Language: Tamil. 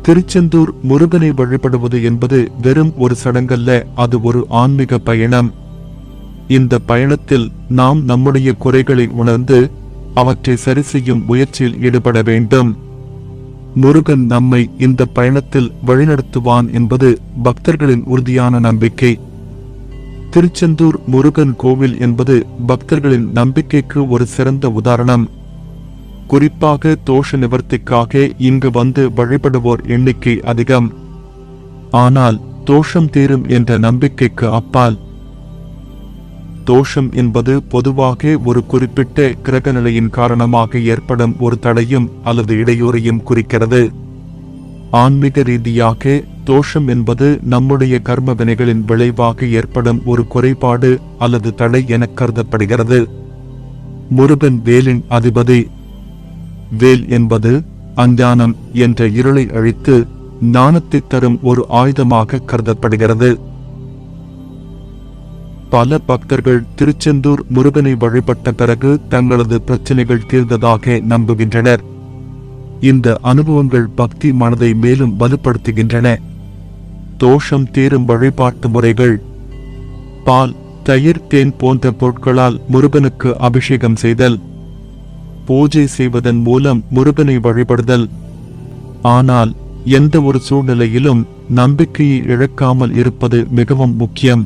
திருச்செந்தூர் முருகனை வழிபடுவது என்பது வெறும் ஒரு சடங்கல்ல, அது ஒரு ஆன்மீக பயணம். இந்த பயணத்தில் நாம் நம்முடைய குறைகளை உணர்ந்து அவற்றை சரி செய்யும் முயற்சியில் ஈடுபட வேண்டும். முருகன் நம்மை இந்த பயணத்தில் வழிநடத்துவான் என்பது பக்தர்களின் உறுதியான நம்பிக்கை. திருச்செந்தூர் முருகன் கோவில் என்பது பக்தர்களின் நம்பிக்கைக்கு ஒரு சிறந்த உதாரணம். குறிப்பாக தோஷ நிவர்த்திக்காக இங்கு வந்து வழிபடுவோர் எண்ணிக்கை அதிகம். ஆனால் தோஷம் தீரும் என்ற நம்பிக்கைக்கு அப்பால், தோஷம் என்பது பொதுவாக ஒரு குறிப்பிட்ட கிரகநிலையின் காரணமாக ஏற்படும் ஒரு தடையும் அல்லது இடையூறையும் குறிக்கிறது. ஆன்மீக ரீதியாக தோஷம் என்பது நம்முடைய கர்ம வினைகளின் விளைவாக ஏற்படும் ஒரு குறைபாடு அல்லது தடை என கருதப்படுகிறது. முருகன் வேலின் அதிபதி. வேல் என்பது அஞ்ஞானம் என்ற இருளை அழித்து ஞானத்தை தரும் ஒரு ஆயுதமாக கருதப்படுகிறது. பல பக்தர்கள் திருச்செந்தூர் முருகனை வழிபட்ட பிறகு தங்களது பிரச்சனைகள் தீர்ந்ததாக நம்புகின்றனர். இந்த அனுபவங்கள் பக்தி மனதை மேலும் வலுப்படுத்துகின்றன. தோஷம் தீரும் வழிபாட்டு முறைகள். பால், தயிர், தேன் போன்ற பொருட்களால் முருகனுக்கு அபிஷேகம் செய்தல், பூஜை செய்வதன் மூலம் முருகனை வழிபடுதல். ஆனால் எந்த ஒரு சூழ்நிலையிலும் நம்பிக்கையை இழக்காமல் இருப்பது மிகவும் முக்கியம்.